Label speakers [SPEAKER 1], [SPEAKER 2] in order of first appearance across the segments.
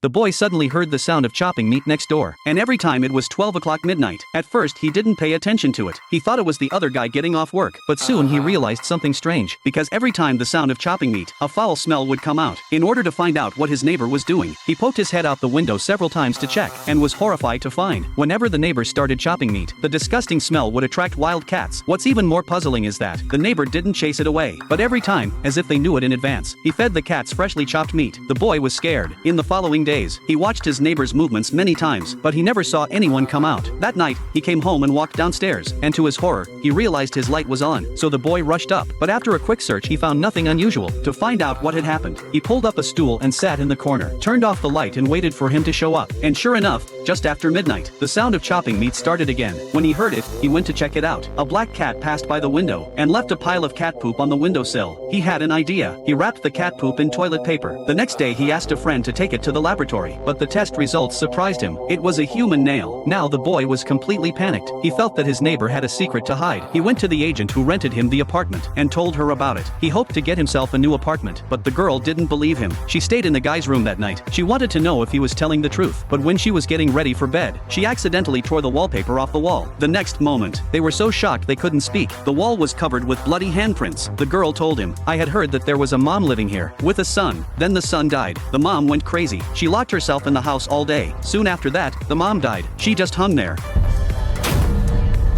[SPEAKER 1] the boy suddenly heard the sound of chopping meat next door, and every time it was 12 o'clock midnight. At first he didn't pay attention to it. He thought it was the other guy getting off work, but soon he realized something strange, because every time the sound of chopping meat, a foul smell would come out. In order to find out what his neighbor was doing, he poked his head out the window several times to check, and was horrified to find, whenever the neighbor started chopping meat, the disgusting smell would attract wild cats. What's even more puzzling is that the neighbor didn't chase it away, but every time, as if they knew it in advance, he fed the cats freshly chopped meat. The boy was scared. In the following days, he watched his neighbor's movements many times, but he never saw anyone come out. That night, he came home and walked downstairs, and to his horror, he realized his light was on, so the boy rushed up, but after a quick search he found nothing unusual. To find out what had happened, he pulled up a stool and sat in the corner, turned off the light and waited for him to show up, and sure enough, just after midnight, the sound of chopping meat started again. When he heard it, he went to check it out. A black cat passed by the window, and left a pile of cat poop on the windowsill. He had an idea. He wrapped the cat poop in toilet paper. The next day he asked a friend to take it to the laboratory, but the test results surprised him. It was a human nail. Now the boy was completely panicked. He felt that his neighbor had a secret to hide. He went to the agent who rented him the apartment, and told her about it. He hoped to get himself a new apartment, but the girl didn't believe him. She stayed in the guy's room that night. She wanted to know if he was telling the truth, but when she was getting ready for bed, she accidentally tore the wallpaper off the wall. The next moment, they were so shocked they couldn't speak. The wall was covered with bloody handprints. The girl told him, "I had heard that there was a mom living here, with a son. Then the son died. The mom went crazy. She locked herself in the house all day. Soon after that, the mom died. She just hung there."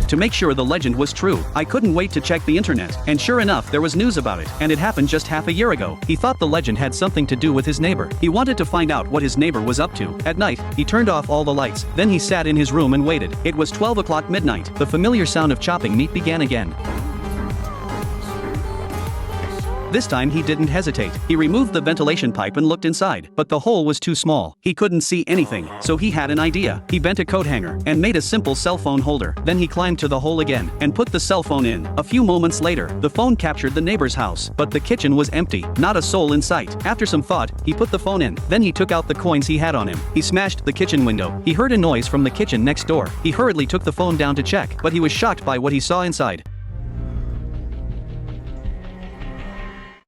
[SPEAKER 1] To make sure the legend was true, I couldn't wait to check the internet, and sure enough there was news about it, and it happened just half a year ago. He thought the legend had something to do with his neighbor. He wanted to find out what his neighbor was up to. At night, he turned off all the lights, then he sat in his room and waited. It was 12 o'clock midnight. The familiar sound of chopping meat began again. This time he didn't hesitate. He removed the ventilation pipe and looked inside, but the hole was too small. He couldn't see anything, so he had an idea. He bent a coat hanger and made a simple cell phone holder. Then he climbed to the hole again and put the cell phone in. A few moments later, the phone captured the neighbor's house, but the kitchen was empty, not a soul in sight. After some thought, he put the phone in. Then he took out the coins he had on him. He smashed the kitchen window. He heard a noise from the kitchen next door. He hurriedly took the phone down to check, but he was shocked by what he saw inside.